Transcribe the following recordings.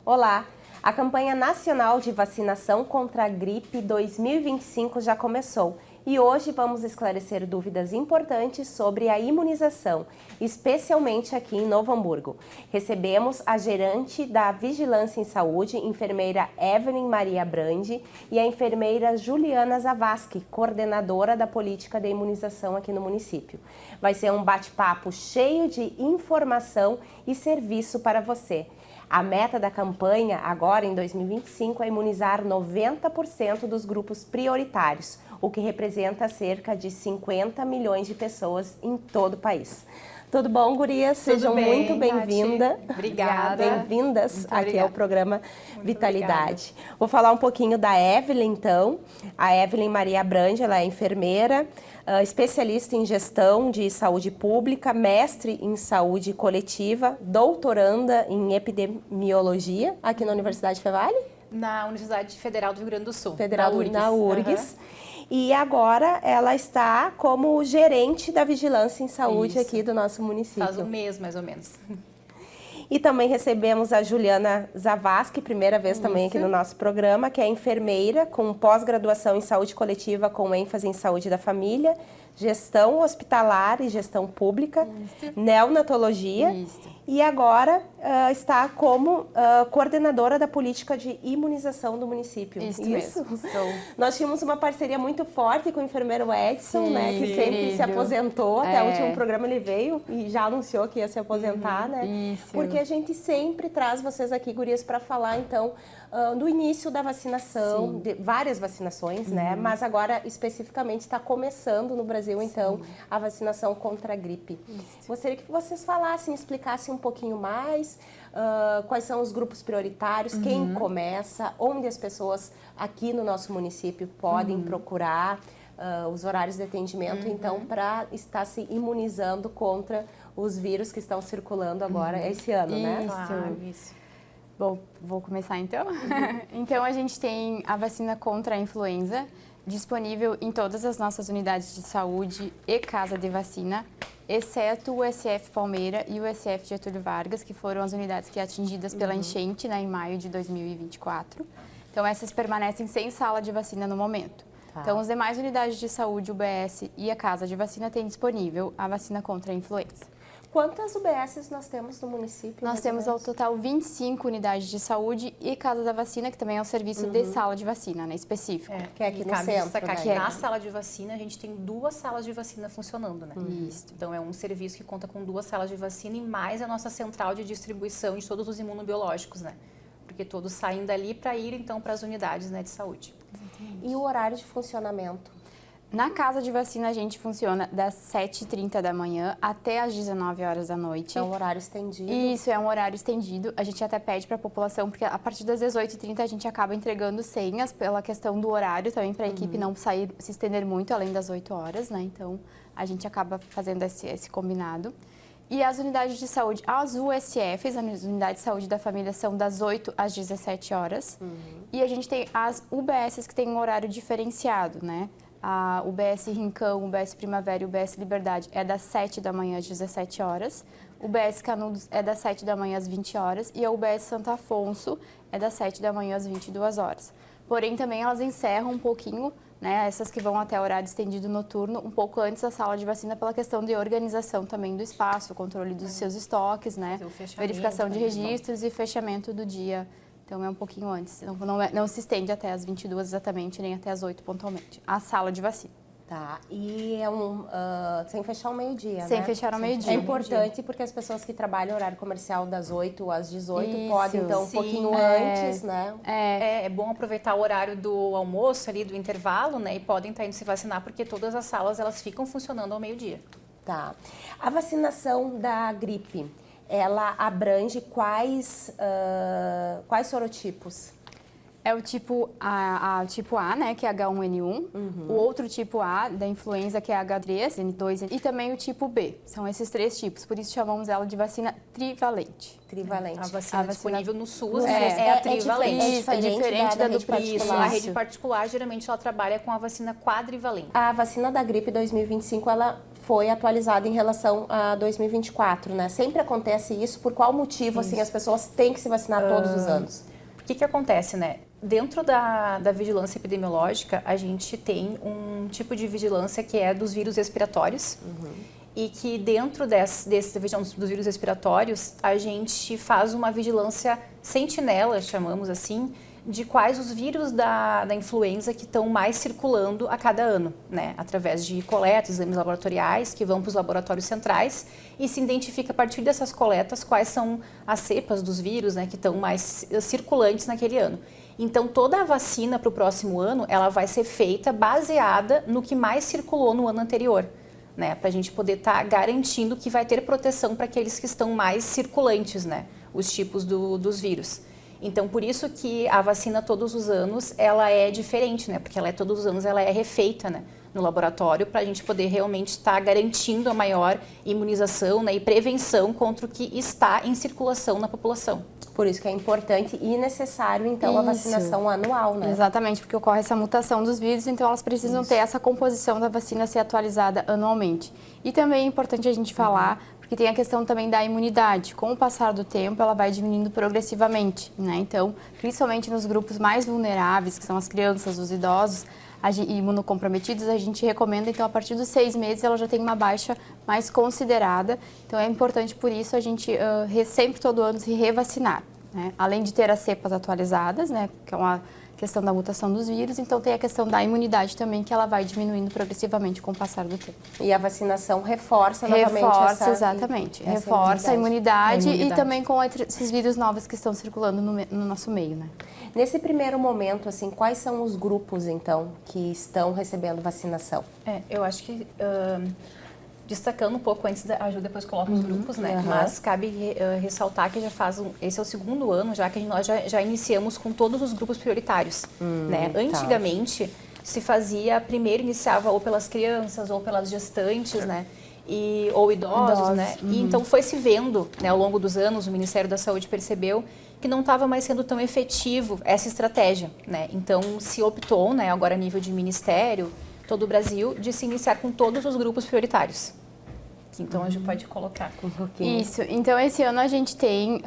Olá! A campanha nacional de vacinação contra a gripe 2025 já começou e hoje vamos esclarecer dúvidas importantes sobre a imunização, especialmente aqui em Novo Hamburgo. Recebemos a gerente da Vigilância em Saúde, enfermeira Evelyn Maria Brandi, e a enfermeira Juliana Zavascki, coordenadora da política de imunização aqui no município. Vai ser um bate-papo cheio de informação e serviço para você. A meta da campanha, agora em 2025, é imunizar 90% dos grupos prioritários, o que representa cerca de 50 milhões de pessoas em todo o país. Tudo bom, gurias? Sejam muito bem-vindas. Obrigada. Bem-vindas aqui ao programa Vitalidade. Vou falar um pouquinho da Evelyn, então. A Evelyn Maria Brandi, ela é enfermeira, especialista em gestão de saúde pública, mestre em saúde coletiva, doutoranda em epidemiologia aqui na Universidade Fevale? Na Universidade Federal do Rio Grande do Sul. Na URGS. E agora ela está como gerente da Vigilância em Saúde aqui do nosso município. Faz um mês, mais ou menos. E também recebemos a Juliana Zavascki, primeira vez também aqui no nosso programa, que é enfermeira com pós-graduação em saúde coletiva com ênfase em saúde da família, gestão hospitalar e gestão pública, neonatologia. E agora está como coordenadora da política de imunização do município. Isso mesmo. Nós tínhamos uma parceria muito forte com o enfermeiro Edson, né, que sempre se aposentou. Até o último programa ele veio e já anunciou que ia se aposentar, né? Isso. Porque a gente sempre traz vocês aqui, gurias, para falar, então, do início da vacinação, de várias vacinações, né? Mas agora, especificamente, está começando no Brasil, então, a vacinação contra a gripe. Gostaria que vocês falassem, explicassem um pouquinho mais quais são os grupos prioritários, quem começa, onde as pessoas aqui no nosso município podem procurar os horários de atendimento, então, para estar se imunizando contra os vírus que estão circulando agora esse ano, né? Isso. Bom, vou começar então. Então, a gente tem a vacina contra a influenza disponível em todas as nossas unidades de saúde e casa de vacina, exceto o SF Palmeira e o SF Getúlio Vargas, que foram as unidades que atingidas pela enchente, né, em maio de 2024. Então, essas permanecem sem sala de vacina no momento. Então, as demais unidades de saúde, UBS e a casa de vacina têm disponível a vacina contra a influenza. Quantas UBSs nós temos no município? Nós temos ao total 25 unidades de saúde e Casa da Vacina, que também é um serviço de sala de vacina, né, específico. Que é aqui no centro, destacar né? que na sala de vacina a gente tem 2 salas de vacina funcionando, né? Isso. Então é um serviço que conta com 2 salas de vacina e mais a nossa central de distribuição de todos os imunobiológicos, né? Porque todos saem dali para ir então para as unidades, né, de saúde. E o horário de funcionamento? Na casa de vacina, a gente funciona das 7h30 da manhã até as 19 horas da noite. É um horário estendido? Isso, é um horário estendido. A gente até pede para a população, porque a partir das 18h30 a gente acaba entregando senhas pela questão do horário também, para a equipe não sair, se estender muito além das 8 horas, né? Então, a gente acaba fazendo esse combinado. E as unidades de saúde, as USFs, as unidades de saúde da família, são das 8 às 17 horas. E a gente tem as UBSs que têm um horário diferenciado, né? A UBS Rincão, UBS Primavera e UBS Liberdade é das 7 da manhã às 17 horas. O UBS Canudos é das 7 da manhã às 20 horas. E a UBS Santo Afonso é das 7 da manhã às 22 horas. Porém, também elas encerram um pouquinho, né, essas que vão até horário estendido noturno, um pouco antes da sala de vacina, pela questão de organização também do espaço, controle dos seus estoques, né, verificação de registros e fechamento do dia. Então, é um pouquinho antes. Não se estende até as 22 exatamente, nem até as 8 pontualmente. A sala de vacina. Tá. E é sem fechar o meio-dia, né? Sem fechar o meio-dia. É importante porque as pessoas que trabalham horário comercial das 8 às 18 podem, então, um pouquinho antes, né? É bom aproveitar o horário do almoço ali, do intervalo, né? E podem estar indo se vacinar, porque todas as salas, elas ficam funcionando ao meio-dia. Tá. A vacinação da gripe, ela abrange quais sorotipos? É o tipo A, né, que é H1N1. O outro tipo A da influenza, que é H3N2 e também o tipo B. São esses 3 tipos, por isso chamamos ela de vacina trivalente. Trivalente. A vacina disponível no SUS É, é a trivalente. Isso, é diferente da do Isso, particular. a rede particular geralmente ela trabalha com a vacina quadrivalente. A vacina da gripe 2025, ela foi atualizada em relação a 2024, né? Sempre acontece isso. Por qual motivo, assim, as pessoas têm que se vacinar todos os anos? O que acontece, né? Dentro da vigilância epidemiológica, a gente tem um tipo de vigilância que é dos vírus respiratórios. E que dentro desse vigilância dos vírus respiratórios, a gente faz uma vigilância sentinela, chamamos assim, de quais os vírus da influenza que estão mais circulando a cada ano, né? Através de coletas, exames laboratoriais que vão para os laboratórios centrais e se identifica a partir dessas coletas quais são as cepas dos vírus, né, que estão mais circulantes naquele ano. Então, toda a vacina para o próximo ano, ela vai ser feita baseada no que mais circulou no ano anterior, né? Para a gente poder estar garantindo que vai ter proteção para aqueles que estão mais circulantes, né? Os tipos dos vírus. Então, por isso que a vacina todos os anos, ela é diferente, né? Porque ela todos os anos ela é refeita, né, no laboratório para a gente poder realmente estar garantindo a maior imunização, né, e prevenção contra o que está em circulação na população. Por isso que é importante e necessário, então, a vacinação anual, né? Exatamente, porque ocorre essa mutação dos vírus, então elas precisam ter essa composição da vacina ser atualizada anualmente. E também é importante a gente falar, porque tem a questão também da imunidade. Com o passar do tempo, ela vai diminuindo progressivamente, né? Então, principalmente nos grupos mais vulneráveis, que são as crianças, os idosos, imunocomprometidos, a gente recomenda, então, a partir dos 6 meses, ela já tem uma baixa mais considerada. Então, é importante, por isso, a gente sempre, todo ano, se revacinar, né? Além de ter as cepas atualizadas, né, que é uma questão da mutação dos vírus, então tem a questão da imunidade também, que ela vai diminuindo progressivamente com o passar do tempo. E a vacinação reforça novamente exatamente. Reforça a imunidade e também com esses vírus novos que estão circulando no nosso meio, né? Nesse primeiro momento, assim, quais são os grupos, então, que estão recebendo vacinação? Eu acho que, destacando um pouco antes da Ju, depois coloca os grupos, né? Mas cabe ressaltar que esse é o 2º ano já que nós já iniciamos com todos os grupos prioritários, né? Antigamente, se fazia, primeiro iniciava ou pelas crianças ou pelas gestantes, né? Ou idosos, né? E então foi se vendo, né, ao longo dos anos, o Ministério da Saúde percebeu que não estava mais sendo tão efetivo essa estratégia, né? Então se optou, né, agora a nível de ministério, todo o Brasil, de se iniciar com todos os grupos prioritários. Então a gente pode colocar um pouquinho. Isso. Então esse ano a gente tem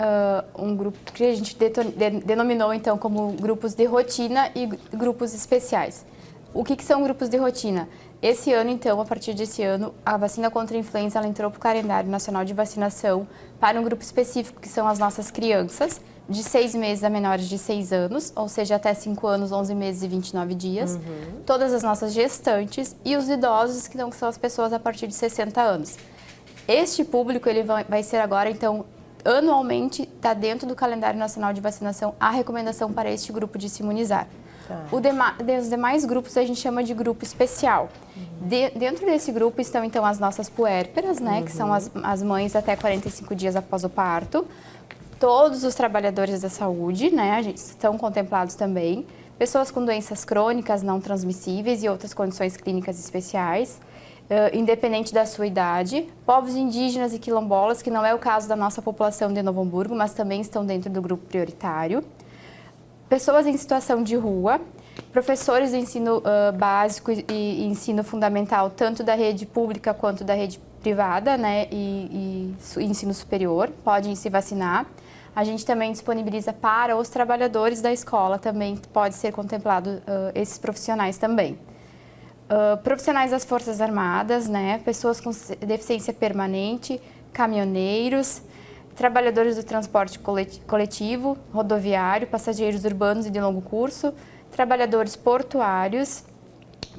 um grupo que a gente denominou então como grupos de rotina e grupos especiais. O que são grupos de rotina? Esse ano, então, a partir desse ano, a vacina contra a influenza ela entrou para o calendário nacional de vacinação para um grupo específico, que são as nossas crianças, de 6 meses a menores de 6 anos, ou seja, até 5 anos, 11 meses e 29 dias. Todas as nossas gestantes e os idosos, que são as pessoas a partir de 60 anos. Este público ele vai ser agora, então, anualmente, está dentro do calendário nacional de vacinação a recomendação para este grupo de se imunizar. Os demais grupos a gente chama de grupo especial. Dentro desse grupo estão, então, as nossas puérperas, né, que são as mães até 45 dias após o parto. Todos os trabalhadores da saúde, né, estão contemplados também. Pessoas com doenças crônicas não transmissíveis e outras condições clínicas especiais, independente da sua idade. Povos indígenas e quilombolas, que não é o caso da nossa população de Novo Hamburgo, mas também estão dentro do grupo prioritário. Pessoas em situação de rua, professores do ensino básico e ensino fundamental, tanto da rede pública quanto da rede privada, né, e ensino superior, podem se vacinar. A gente também disponibiliza para os trabalhadores da escola, também pode ser contemplado esses profissionais também. Profissionais das Forças Armadas, né, pessoas com deficiência permanente, caminhoneiros, trabalhadores do transporte coletivo, rodoviário, passageiros urbanos e de longo curso, trabalhadores portuários,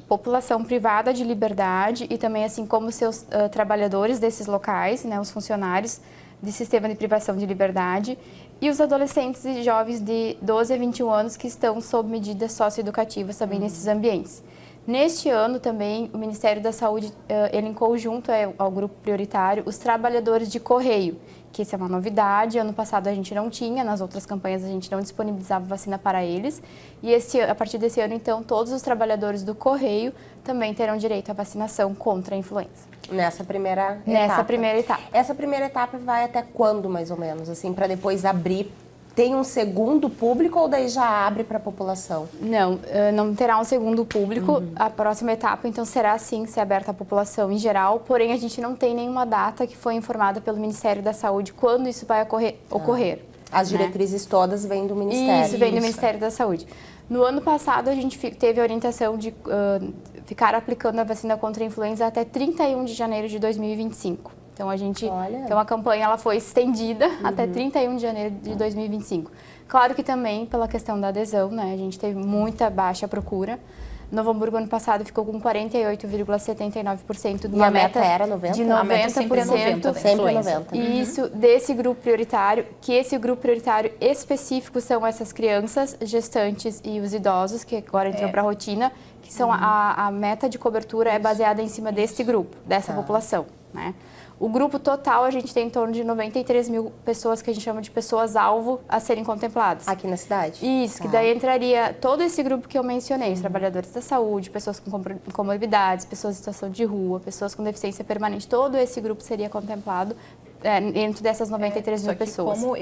população privada de liberdade e também, assim como seus trabalhadores desses locais, né, os funcionários de sistema de privação de liberdade e os adolescentes e jovens de 12 a 21 anos que estão sob medidas socioeducativas também nesses ambientes. Neste ano também, o Ministério da Saúde elencou junto ao grupo prioritário os trabalhadores de correio, que isso é uma novidade. Ano passado a gente não tinha, nas outras campanhas a gente não disponibilizava vacina para eles. E a partir desse ano, então, todos os trabalhadores do Correio também terão direito à vacinação contra a influenza. Nessa primeira etapa. Nessa primeira etapa. Essa primeira etapa vai até quando, mais ou menos, assim, para depois abrir? Tem um segundo público ou daí já abre para a população? Não, não terá um segundo público. A próxima etapa, então, será sim ser aberta à população em geral, porém a gente não tem nenhuma data que foi informada pelo Ministério da Saúde quando isso vai ocorrer. As diretrizes todas vêm do Ministério. Isso, vem do Ministério da Saúde. No ano passado, a gente teve a orientação de ficar aplicando a vacina contra a influenza até 31 de janeiro de 2025. Então, então a campanha ela foi estendida até 31 de janeiro de 2025. Claro que também pela questão da adesão, né? A gente teve muita baixa procura. Novo Hamburgo, ano passado, ficou com 48,79% de uma meta era 90%? De 90%. A meta sempre é 90%. Sempre 90%. E isso desse grupo prioritário, que esse grupo prioritário específico são essas crianças, gestantes e os idosos, que agora entram para a rotina, que são a meta de cobertura é baseada em cima desse grupo, dessa população, né? O grupo total, a gente tem em torno de 93 mil pessoas, que a gente chama de pessoas-alvo, a serem contempladas. Aqui na cidade? Isso, que daí entraria todo esse grupo que eu mencionei, os trabalhadores da saúde, pessoas com comorbidades, pessoas em situação de rua, pessoas com deficiência permanente, todo esse grupo seria contemplado dentro dessas 93 mil pessoas. Como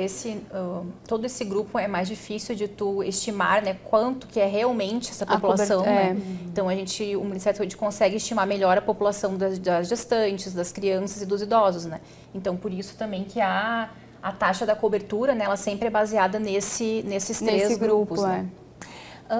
todo esse grupo é mais difícil de tu estimar, né, quanto que é realmente essa população, né? Então o Ministério da Saúde consegue estimar melhor a população das gestantes, das crianças e dos idosos, né? Então por isso também que a taxa da cobertura, né, ela sempre é baseada nesses três grupos, né?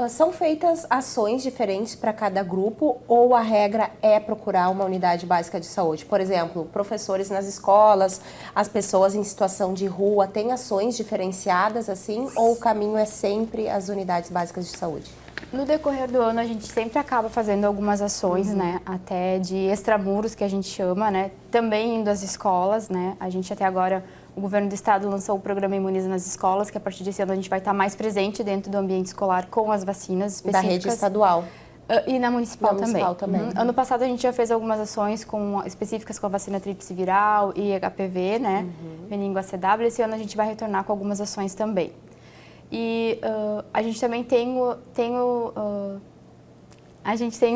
São feitas ações diferentes para cada grupo ou a regra é procurar uma unidade básica de saúde? Por exemplo, professores nas escolas, as pessoas em situação de rua, têm ações diferenciadas assim ou o caminho é sempre as unidades básicas de saúde? No decorrer do ano, a gente sempre acaba fazendo algumas ações, né, até de extramuros, que a gente chama, né, também indo às escolas, né, a gente até agora... O governo do estado lançou o programa Imuniza nas Escolas, que a partir desse ano a gente vai estar mais presente dentro do ambiente escolar com as vacinas específicas. Da rede estadual. E na municipal também. Ano passado a gente já fez algumas ações específicas com a vacina tríplice viral e HPV, né? Meningo CW. Esse ano a gente vai retornar com algumas ações também. E a gente também tem o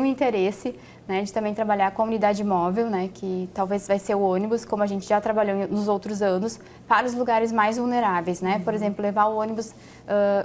interesse, né, de também trabalhar com a unidade móvel, né, que talvez vai ser o ônibus, como a gente já trabalhou nos outros anos, para os lugares mais vulneráveis, né? Por exemplo, levar o ônibus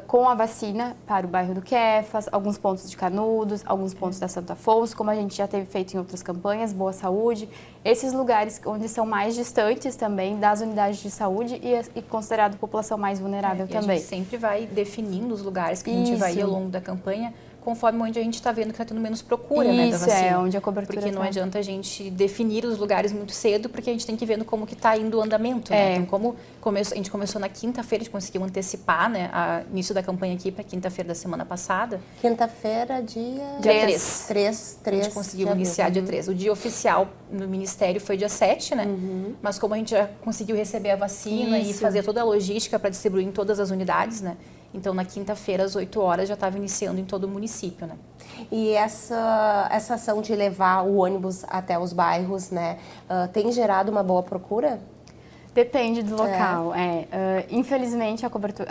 com a vacina para o bairro do Quefas, alguns pontos de Canudos, alguns pontos da Santo Afonso, como a gente já teve feito em outras campanhas, Boa Saúde. Esses lugares onde são mais distantes também das unidades de saúde e considerado população mais vulnerável também. A gente sempre vai definindo os lugares que a gente vai ir ao longo da campanha, conforme onde a gente está vendo que está tendo menos procura, né, da vacina. Onde a cobertura porque não adianta a gente definir os lugares muito cedo, porque a gente tem que ir vendo como que está indo o andamento, né? Então, a gente começou na quinta-feira, a gente conseguiu antecipar, né, o início da campanha aqui para quinta-feira da semana passada. Quinta-feira, dia 3. 3. A gente conseguiu iniciar dia 3. O dia oficial no Ministério foi dia 7, né? Mas como a gente já conseguiu receber a vacina e fazer toda a logística para distribuir em todas as unidades, né? Então, na quinta-feira, às 8 horas, já estava iniciando em todo o município, né? E essa ação de levar o ônibus até os bairros, né, tem gerado uma boa procura? Depende do local. Infelizmente, a cobertura,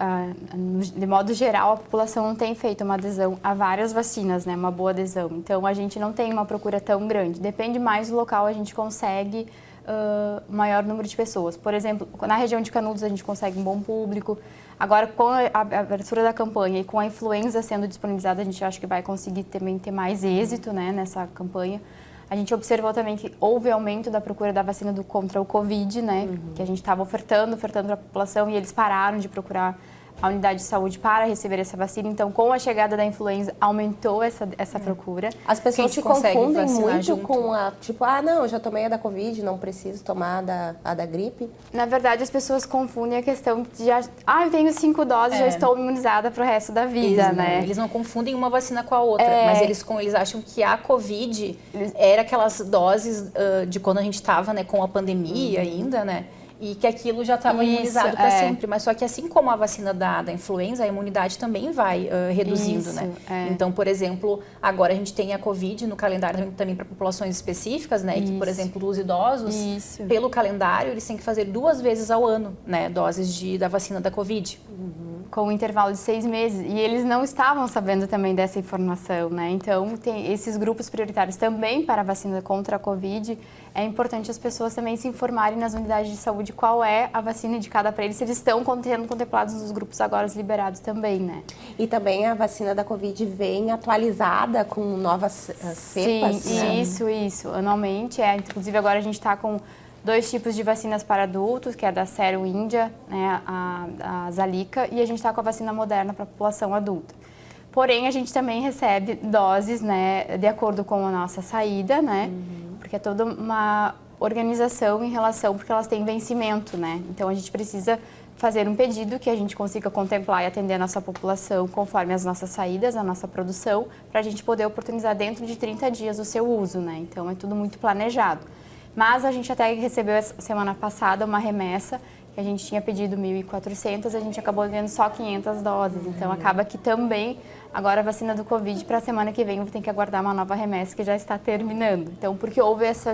de modo geral, a população não tem feito uma adesão a várias vacinas, né, uma boa adesão. Então, a gente não tem uma procura tão grande. Depende mais do local, a gente consegue maior número de pessoas. Por exemplo, na região de Canudos, a gente consegue um bom público. Agora, com a abertura da campanha e com a influenza sendo disponibilizada, a gente acha que vai conseguir também ter mais êxito, né, nessa campanha. A gente observou também que houve aumento da procura da vacina contra o Covid, né, que a gente estava ofertando para a população e eles pararam de procurar a unidade de saúde para receber essa vacina. Então, com a chegada da influenza, aumentou essa procura. As pessoas se confundem muito junto com tipo, não, eu já tomei a da Covid, não preciso tomar a da gripe. Na verdade, as pessoas confundem a questão de eu tenho 5 doses, já estou imunizada para o resto da vida, né? Eles não confundem uma vacina com a outra, mas eles acham que a Covid era aquelas doses de quando a gente estava, né, com a pandemia ainda, né? e que aquilo já estava imunizado para sempre. Mas só que assim como a vacina da influenza, a imunidade também vai reduzindo, né? Então, por exemplo, agora a gente tem a Covid no calendário também para populações específicas, né? E que, por exemplo, os idosos, pelo calendário, eles têm que fazer 2 vezes ao ano, né? Doses da vacina da Covid. Com um intervalo de 6 meses. E eles não estavam sabendo também dessa informação, né? Então, tem esses grupos prioritários também para a vacina contra a Covid. É importante as pessoas também se informarem nas unidades de saúde qual é a vacina indicada para eles, se eles estão sendo contemplados nos grupos agora liberados também, né? E também a vacina da Covid vem atualizada com novas cepas, Sim, né? Isso. Anualmente, inclusive agora a gente está com 2 tipos de vacinas para adultos, que é da Serum India, né, a Zalica, e a gente está com a vacina Moderna para a população adulta. Porém, a gente também recebe doses, né, de acordo com a nossa saída, né, porque é toda uma organização em relação, porque elas têm vencimento, né, então a gente precisa fazer um pedido que a gente consiga contemplar e atender a nossa população conforme as nossas saídas, a nossa produção, para a gente poder oportunizar dentro de 30 dias o seu uso, né, então é tudo muito planejado. Mas a gente até recebeu semana passada uma remessa, que a gente tinha pedido 1.400, a gente acabou ganhando só 500 doses. Então, acaba que também, agora a vacina do Covid, para a semana que vem, eu vou ter que aguardar uma nova remessa que já está terminando. Então,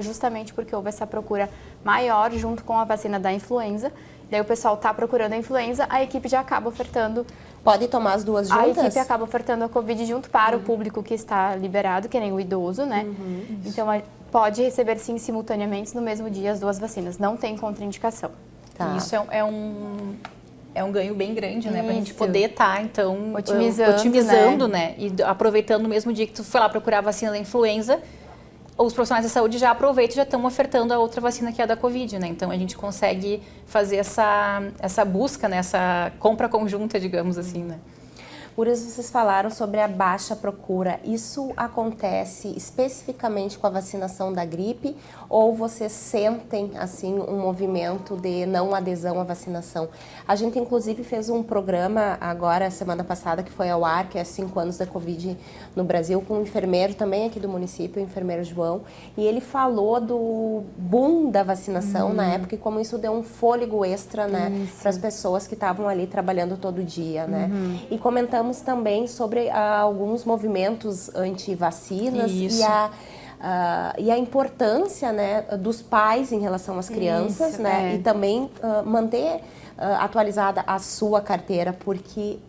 justamente porque houve essa procura maior junto com a vacina da influenza, daí o pessoal está procurando a influenza, a equipe já acaba ofertando. Pode tomar as duas juntas? A equipe acaba ofertando a Covid junto para o público que está liberado, que nem o idoso, né? Então, pode receber, sim, simultaneamente, no mesmo dia, as 2 vacinas. Não tem contraindicação. Tá. Isso é um ganho bem grande, né? Pra gente poder estar, então, otimizando, né? E aproveitando no mesmo dia que tu foi lá procurar a vacina da influenza, os profissionais da saúde já aproveitam e já estão ofertando a outra vacina que é a da Covid, né? Então, a gente consegue fazer essa busca, né? Essa compra conjunta, digamos assim, né? Por isso vocês falaram sobre a baixa procura. Isso acontece especificamente com a vacinação da gripe ou vocês sentem assim um movimento de não adesão à vacinação? A gente inclusive fez um programa agora, semana passada, que foi ao ar, que é 5 anos da Covid no Brasil, com um enfermeiro também aqui do município, o enfermeiro João, e ele falou do boom da vacinação na época e como isso deu um fôlego extra, né, para as pessoas que estavam ali trabalhando todo dia, né? E comentamos também sobre alguns movimentos anti-vacinas e a importância, né, dos pais em relação às crianças, né, e também manter atualizada a sua carteira, porque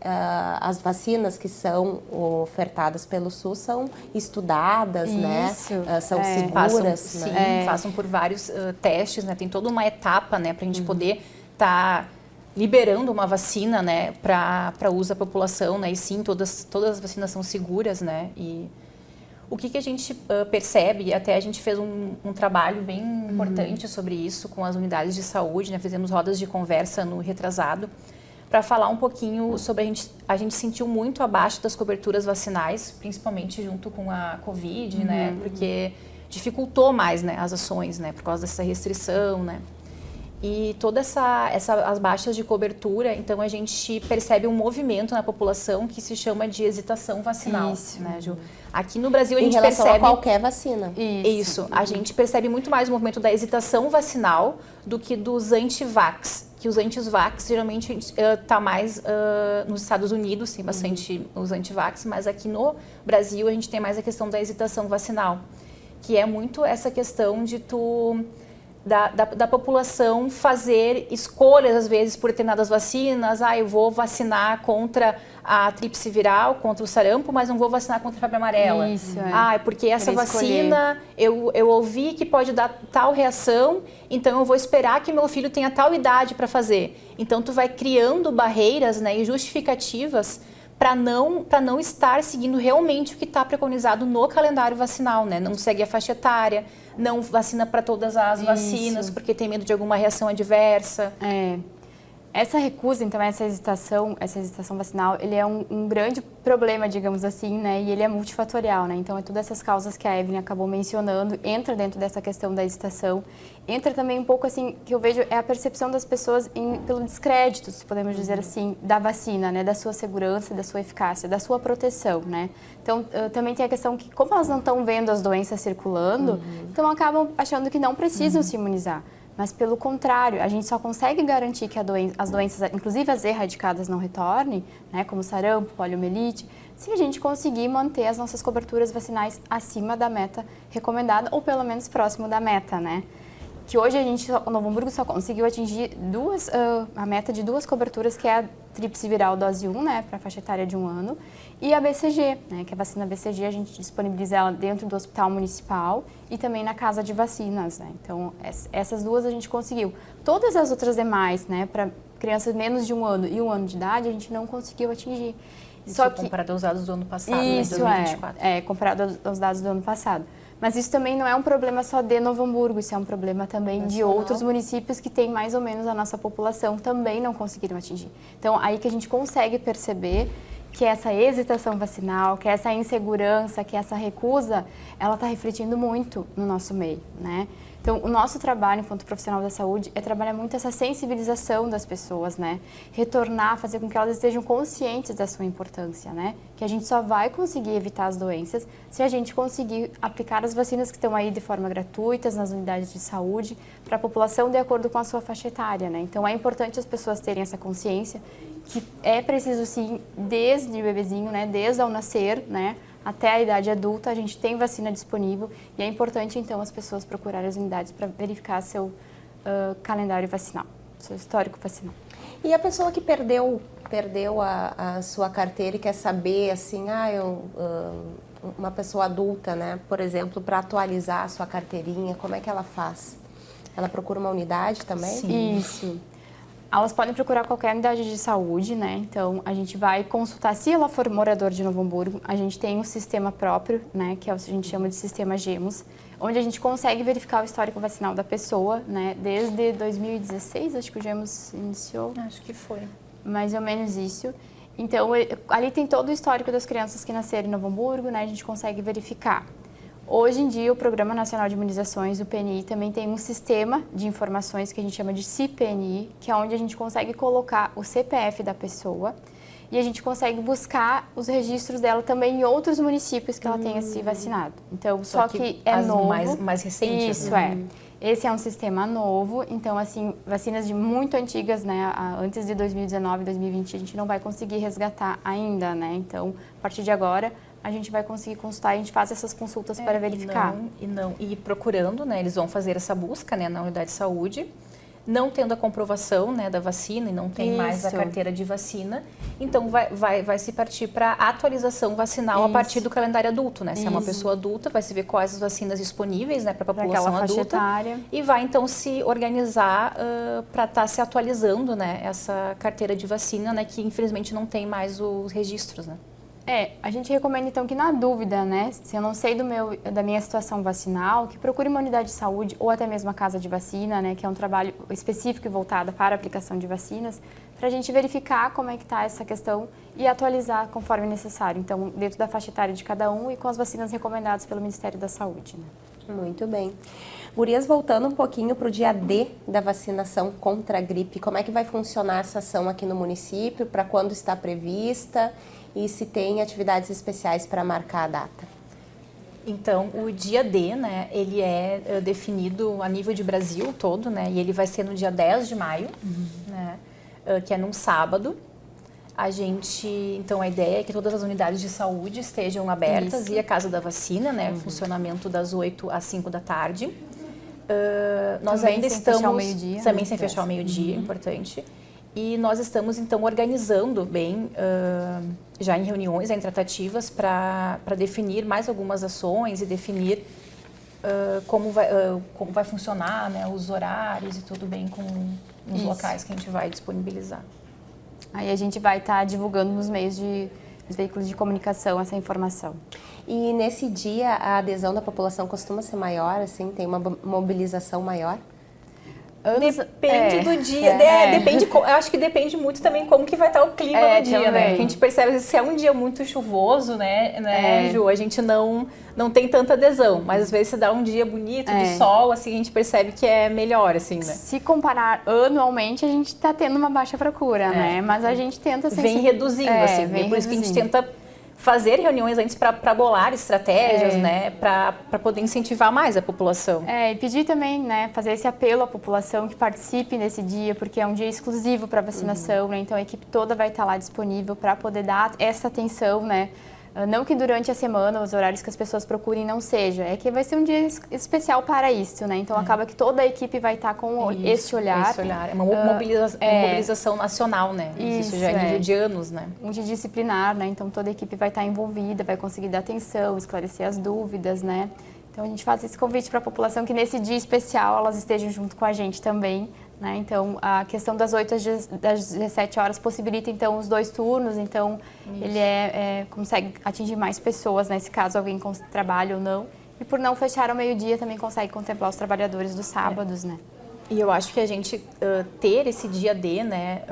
as vacinas que são ofertadas pelo SUS são estudadas, né, são seguras, passam por vários testes, né, tem toda uma etapa, né, para a gente poder estar liberando uma vacina, né, para uso da população, né, e sim, todas as vacinas são seguras, né, e o que a gente percebe, até a gente fez um trabalho bem importante sobre isso com as unidades de saúde, né, fizemos rodas de conversa no retrasado, para falar um pouquinho sobre a gente sentiu muito abaixo das coberturas vacinais, principalmente junto com a Covid, né, porque dificultou mais, né, as ações, né, por causa dessa restrição, né. E todas as baixas de cobertura, então a gente percebe um movimento na população que se chama de hesitação vacinal. Isso, né, Ju? Aqui no Brasil a gente em relação percebe a qualquer vacina. Isso. A gente percebe muito mais o movimento da hesitação vacinal do que dos anti-vax. Que os anti-vax geralmente está mais nos Estados Unidos, tem bastante os anti-vax, mas aqui no Brasil a gente tem mais a questão da hesitação vacinal, que é muito essa questão de da população fazer escolhas, às vezes, por determinadas vacinas. Eu vou vacinar contra a tríplice viral, contra o sarampo, mas não vou vacinar contra a febre amarela. Isso, porque essa vacina, eu ouvi que pode dar tal reação, então eu vou esperar que meu filho tenha tal idade para fazer. Então, tu vai criando barreiras, né, e justificativas para não estar seguindo realmente o que está preconizado no calendário vacinal, né? Não segue a faixa etária, não vacina para todas as vacinas, porque tem medo de alguma reação adversa. Essa recusa, então, essa hesitação vacinal, ele é um grande problema, digamos assim, né? E ele é multifatorial, né? Então, todas essas causas que a Evelyn acabou mencionando, entra dentro dessa questão da hesitação. Entra também um pouco, assim, que eu vejo, é a percepção das pessoas pelo descrédito, se podemos dizer assim, da vacina, né? Da sua segurança, da sua eficácia, da sua proteção, né? Então, também tem a questão que, como elas não estão vendo as doenças circulando, então acabam achando que não precisam se imunizar. Mas, pelo contrário, a gente só consegue garantir que as doenças, inclusive as erradicadas, não retornem, né, como sarampo, poliomielite, se a gente conseguir manter as nossas coberturas vacinais acima da meta recomendada, ou pelo menos próximo da meta, né? Que hoje o Novo Hamburgo só conseguiu atingir a meta de 2 coberturas, que é a tríplice viral dose 1, né, para a faixa etária de 1 ano, e a BCG, né, que é a vacina BCG, a gente disponibiliza ela dentro do hospital municipal e também na casa de vacinas, né. Então, essas 2 a gente conseguiu. Todas as outras demais, né, para crianças menos de 1 ano e 1 ano de idade, a gente não conseguiu atingir. Só que comparado aos dados do ano passado, isso, né, 2024. Comparado aos dados do ano passado. Mas isso também não é um problema só de Novo Hamburgo, isso é um problema também de outros municípios que têm mais ou menos a nossa população, também não conseguiram atingir. Então, aí que a gente consegue perceber que essa hesitação vacinal, que essa insegurança, que essa recusa, ela está refletindo muito no nosso meio, né? Então, o nosso trabalho enquanto profissional da saúde é trabalhar muito essa sensibilização das pessoas, né? Retornar, fazer com que elas estejam conscientes da sua importância, né? Que a gente só vai conseguir evitar as doenças se a gente conseguir aplicar as vacinas que estão aí de forma gratuita nas unidades de saúde para a população de acordo com a sua faixa etária, né? Então, é importante as pessoas terem essa consciência que é preciso, sim, desde o bebezinho, né? Desde ao nascer, né? Até a idade adulta, a gente tem vacina disponível e é importante, então, as pessoas procurarem as unidades para verificar seu calendário vacinal, seu histórico vacinal. E a pessoa que perdeu a sua carteira e quer saber, assim, uma pessoa adulta, né, por exemplo, para atualizar a sua carteirinha, como é que ela faz? Ela procura uma unidade também? Sim. Isso. Elas podem procurar qualquer unidade de saúde, né? Então, a gente vai consultar, se ela for morador de Novo Hamburgo, a gente tem um sistema próprio, né? Que é o que a gente chama de sistema GEMOS, onde a gente consegue verificar o histórico vacinal da pessoa, né? Desde 2016, acho que o GEMOS iniciou. Acho que foi. Mais ou menos isso. Então, ali tem todo o histórico das crianças que nasceram em Novo Hamburgo, né? A gente consegue verificar. Hoje em dia, o Programa Nacional de Imunizações, o PNI, também tem um sistema de informações que a gente chama de CIPNI, que é onde a gente consegue colocar o CPF da pessoa e a gente consegue buscar os registros dela também em outros municípios que ela tenha se vacinado. Então, só que é novo. Mais recentes. Isso, Esse é um sistema novo, então, assim, vacinas de muito antigas, né, antes de 2019, 2020, a gente não vai conseguir resgatar ainda, né, então, a partir de agora, a gente vai conseguir consultar, a gente faz essas consultas para verificar. E procurando, né, eles vão fazer essa busca, né, na unidade de saúde, não tendo a comprovação, né, da vacina e não tem mais a carteira de vacina, então vai se partir para atualização vacinal a partir do calendário adulto, né? Se é uma pessoa adulta, vai se ver quais as vacinas disponíveis, né, para a população adulta etária. E vai então se organizar para estar se atualizando, né, essa carteira de vacina, né, que infelizmente não tem mais os registros, né? A gente recomenda então que na dúvida, né, se eu não sei da minha situação vacinal, que procure uma unidade de saúde ou até mesmo a casa de vacina, né, que é um trabalho específico e voltado para a aplicação de vacinas, para a gente verificar como é que está essa questão e atualizar conforme necessário. Então, dentro da faixa etária de cada um e com as vacinas recomendadas pelo Ministério da Saúde, né? Muito bem. Gurias, voltando um pouquinho para o dia D da vacinação contra a gripe, como é que vai funcionar essa ação aqui no município, para quando está prevista e se tem atividades especiais para marcar a data? Então, o dia D, né, ele é definido a nível de Brasil todo, né, e ele vai ser no dia 10 de maio, né, que é num sábado. Então, a ideia é que todas as unidades de saúde estejam abertas e a Casa da Vacina, né, funcionamento das 8 às 5 da tarde. Nós também ainda estamos... Fechar ao meio-dia. Também sem fechar ao meio-dia, importante. E nós estamos, então, organizando bem, já em reuniões, em tratativas, para definir mais algumas ações e definir como vai funcionar, né, os horários e tudo bem com os locais que a gente vai disponibilizar. Aí a gente vai estar divulgando nos veículos de comunicação essa informação. E nesse dia a adesão da população costuma ser maior, assim, tem uma mobilização maior? Depende do dia, eu acho que depende muito também como que vai estar o clima do dia, também. né? Porque a gente percebe se é um dia muito chuvoso, né, Ju, a gente não tem tanta adesão, mas às vezes se dá um dia bonito de sol, assim, a gente percebe que é melhor, assim, né? Se comparar anualmente, a gente está tendo uma baixa procura, né? Mas a gente tenta... Assim, vem reduzindo, assim, vem por isso que a gente tenta fazer reuniões antes para bolar estratégias, né, para poder incentivar mais a população. E pedir também, né, fazer esse apelo à população que participe nesse dia, porque é um dia exclusivo para vacinação, né, então a equipe toda vai estar lá disponível para poder dar essa atenção, né. Não que durante a semana, os horários que as pessoas procurem não seja, é que vai ser um dia especial para isso, né? Então acaba que toda a equipe vai estar com esse olhar. Esse olhar. É uma mobilização nacional, né? Isso já é nível de anos, né? Multidisciplinar, né? Então toda a equipe vai estar envolvida, vai conseguir dar atenção, esclarecer as dúvidas, né? Então a gente faz esse convite para a população que nesse dia especial elas estejam junto com a gente também, né? Então a questão das 8 às 17 horas possibilita então os 2 turnos, então ele consegue atingir mais pessoas, nesse caso alguém com trabalho ou não, e por não fechar ao meio-dia também consegue contemplar os trabalhadores dos sábados, né? E eu acho que a gente ter esse dia D, né,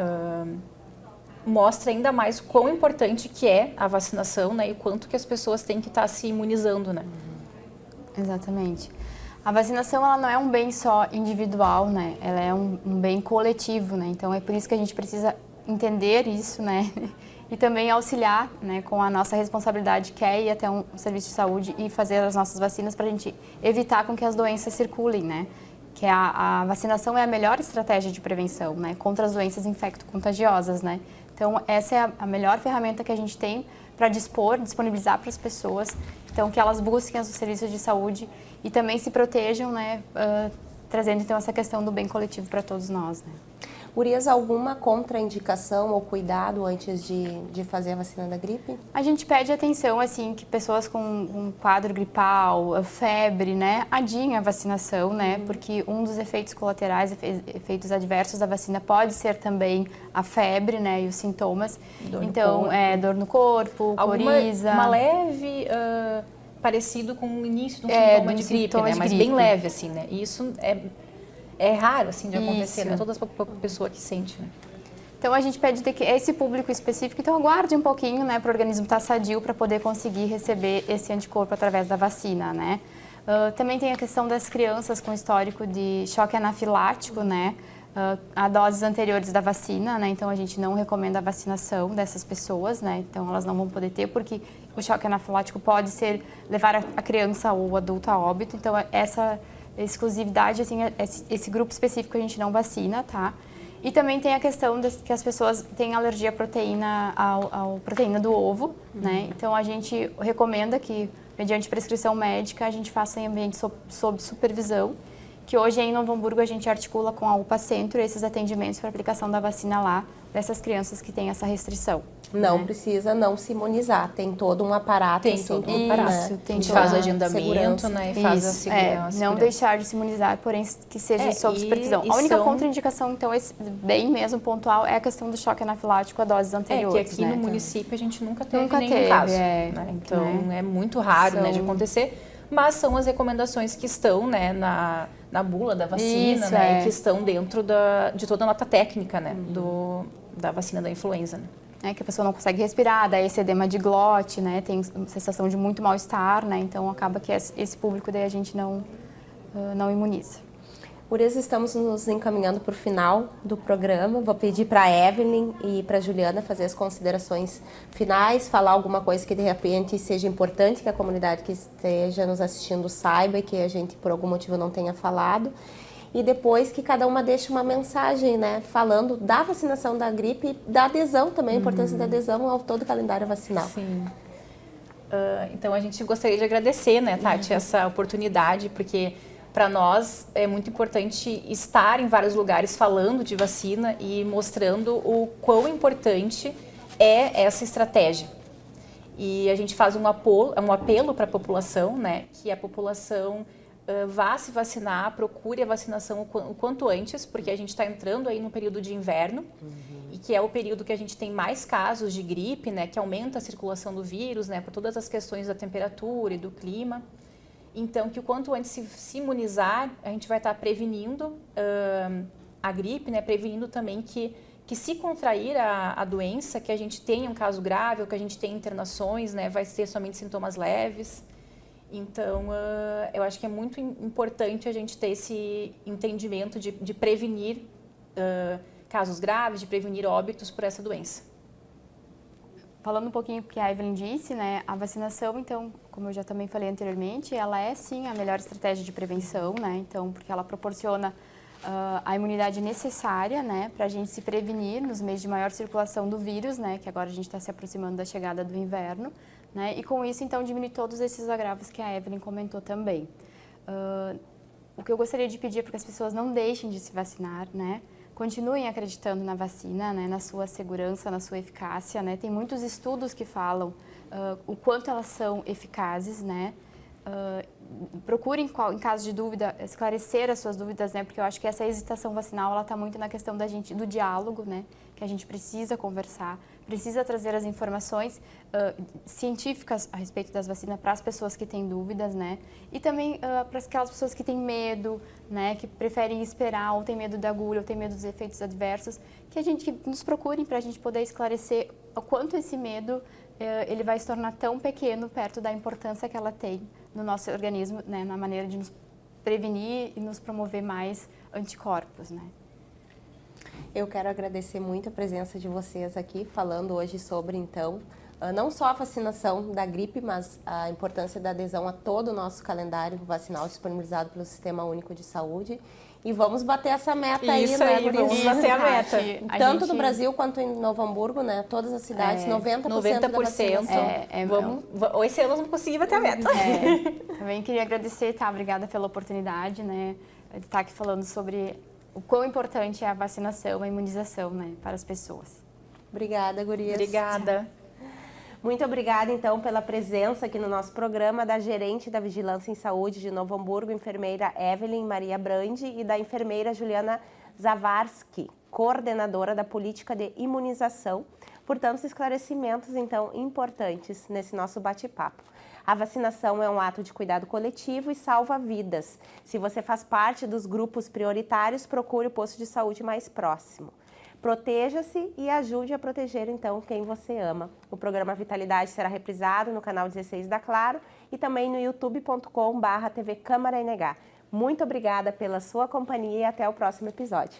mostra ainda mais quão importante que é a vacinação, né, e quanto que as pessoas têm que estar se imunizando, né? Exatamente. A vacinação, ela não é um bem só individual, né? Ela é um bem coletivo, né? Então é por isso que a gente precisa entender isso, né? E também auxiliar, né, com a nossa responsabilidade, que é ir até um serviço de saúde e fazer as nossas vacinas para a gente evitar com que as doenças circulem, né? Que a vacinação é a melhor estratégia de prevenção, né? Contra as doenças infecto-contagiosas, né? Então essa é a melhor ferramenta que a gente tem para disponibilizar para as pessoas, então que elas busquem os serviços de saúde e também se protejam, né, trazendo então essa questão do bem coletivo para todos nós, né. Gurias, alguma contraindicação ou cuidado antes de fazer a vacina da gripe? A gente pede atenção, assim, que pessoas com um quadro gripal, febre, né, adiem a vacinação, né, porque um dos efeitos colaterais, efeitos adversos da vacina pode ser também a febre, né, e os sintomas. Dor no corpo, coriza. Uma leve... parecido com o início de um sintoma de gripe, né? Mas bem leve, assim, né? E isso é raro, assim, de acontecer, né? Toda pessoa que sente, né? Então, a gente pede que esse público específico, então aguarde um pouquinho, né, para o organismo estar sadio para poder conseguir receber esse anticorpo através da vacina, né? Também tem a questão das crianças com histórico de choque anafilático, né? A doses anteriores da vacina, né? Então a gente não recomenda a vacinação dessas pessoas, né? Então elas não vão poder ter, porque o choque anafilático pode levar a criança ou o adulto a óbito. Então essa exclusividade, assim, esse grupo específico a gente não vacina, tá? E também tem a questão que as pessoas têm alergia à proteína, proteína do ovo, né? Então a gente recomenda que, mediante prescrição médica, a gente faça em ambiente sob supervisão, que hoje em Novo Hamburgo a gente articula com a UPA Centro esses atendimentos para aplicação da vacina lá, dessas crianças que têm essa restrição. Não precisa não se imunizar, tem todo um aparato. Tem todo um aparato. Isso, a gente faz o agendamento, né, e faz a segurança. Não deixar de se imunizar, porém que seja sob supervisão. A única contraindicação, então, bem mesmo pontual, é a questão do choque anafilático a doses anteriores. Que aqui no município a gente nunca teve nenhum caso. Né? Então é muito raro, né, de acontecer. Mas são as recomendações que estão, né, na bula da vacina, né, e que estão dentro de toda a nota técnica, né, da vacina da influenza, né. Que a pessoa não consegue respirar, daí esse edema de glote, né, tem sensação de muito mal-estar, né, então acaba que esse público daí a gente não imuniza. Gurias, estamos nos encaminhando para o final do programa. Vou pedir para a Evelyn e para a Juliana fazer as considerações finais, falar alguma coisa que de repente seja importante, que a comunidade que esteja nos assistindo saiba e que a gente por algum motivo não tenha falado. E depois que cada uma deixe uma mensagem, né, falando da vacinação da gripe e da adesão também, a importância da adesão ao todo o calendário vacinal. Sim. Então a gente gostaria de agradecer, né, Tati, essa oportunidade, porque para nós é muito importante estar em vários lugares falando de vacina e mostrando o quão importante é essa estratégia. E a gente faz um apelo para a população, né, que a população vá se vacinar, procure a vacinação o quanto antes, porque a gente está entrando aí no período de inverno, e que é o período que a gente tem mais casos de gripe, né, que aumenta a circulação do vírus, né, por todas as questões da temperatura e do clima. Então, que o quanto antes se imunizar, a gente vai estar prevenindo a gripe, né? Prevenindo também que se contrair a doença, que a gente tenha um caso grave ou que a gente tenha internações, né? Vai ter somente sintomas leves. Então, eu acho que é muito importante a gente ter esse entendimento de prevenir casos graves, de prevenir óbitos por essa doença. falando um pouquinho do que a Evelyn disse, né, a vacinação, então, como eu já também falei anteriormente, ela é sim a melhor estratégia de prevenção, né, então, porque ela proporciona a imunidade necessária, né, para a gente se prevenir nos meses de maior circulação do vírus, né, que agora a gente está se aproximando da chegada do inverno, né, e com isso, então, diminuir todos esses agravos que a Evelyn comentou também. O que eu gostaria de pedir é para que as pessoas não deixem de se vacinar, né, continuem acreditando na vacina, né, na sua segurança, na sua eficácia, né, tem muitos estudos que falam o quanto elas são eficazes, né, procurem, em caso de dúvida, esclarecer as suas dúvidas, né? Porque eu acho que essa hesitação vacinal, ela está muito na questão do diálogo, né? Que a gente precisa conversar, precisa trazer as informações científicas a respeito das vacinas para as pessoas que têm dúvidas, né? E também para aquelas pessoas que têm medo, né? Que preferem esperar, ou têm medo da agulha, ou têm medo dos efeitos adversos, que nos procurem para a gente poder esclarecer o quanto esse medo ele vai se tornar tão pequeno perto da importância que ela tem no nosso organismo, né, na maneira de nos prevenir e nos promover mais anticorpos, né? Eu quero agradecer muito a presença de vocês aqui, falando hoje sobre, então, não só a vacinação da gripe, mas a importância da adesão a todo o nosso calendário vacinal disponibilizado pelo Sistema Único de Saúde. E vamos bater essa meta aí, né, Gurias? Vamos bater a meta. Tanto no Brasil quanto em Novo Hamburgo, né? Todas as cidades, 90% da vacinação. Esse ano vamos conseguir bater a meta. Também queria agradecer, tá? Obrigada pela oportunidade, né? De estar aqui falando sobre o quão importante é a vacinação, a imunização, né? Para as pessoas. Obrigada, Gurias. Obrigada. Muito obrigada, então, pela presença aqui no nosso programa da gerente da Vigilância em Saúde de Novo Hamburgo, enfermeira Evelyn Maria Brandi, e da enfermeira Juliana Zawarski, coordenadora da política de imunização, por tantos esclarecimentos, então, importantes nesse nosso bate-papo. A vacinação é um ato de cuidado coletivo e salva vidas. Se você faz parte dos grupos prioritários, procure o posto de saúde mais próximo. Proteja-se e ajude a proteger, então, quem você ama. O programa Vitalidade será reprisado no canal 16 da Claro e também no youtube.com/TV Câmara NH. Muito obrigada pela sua companhia e até o próximo episódio.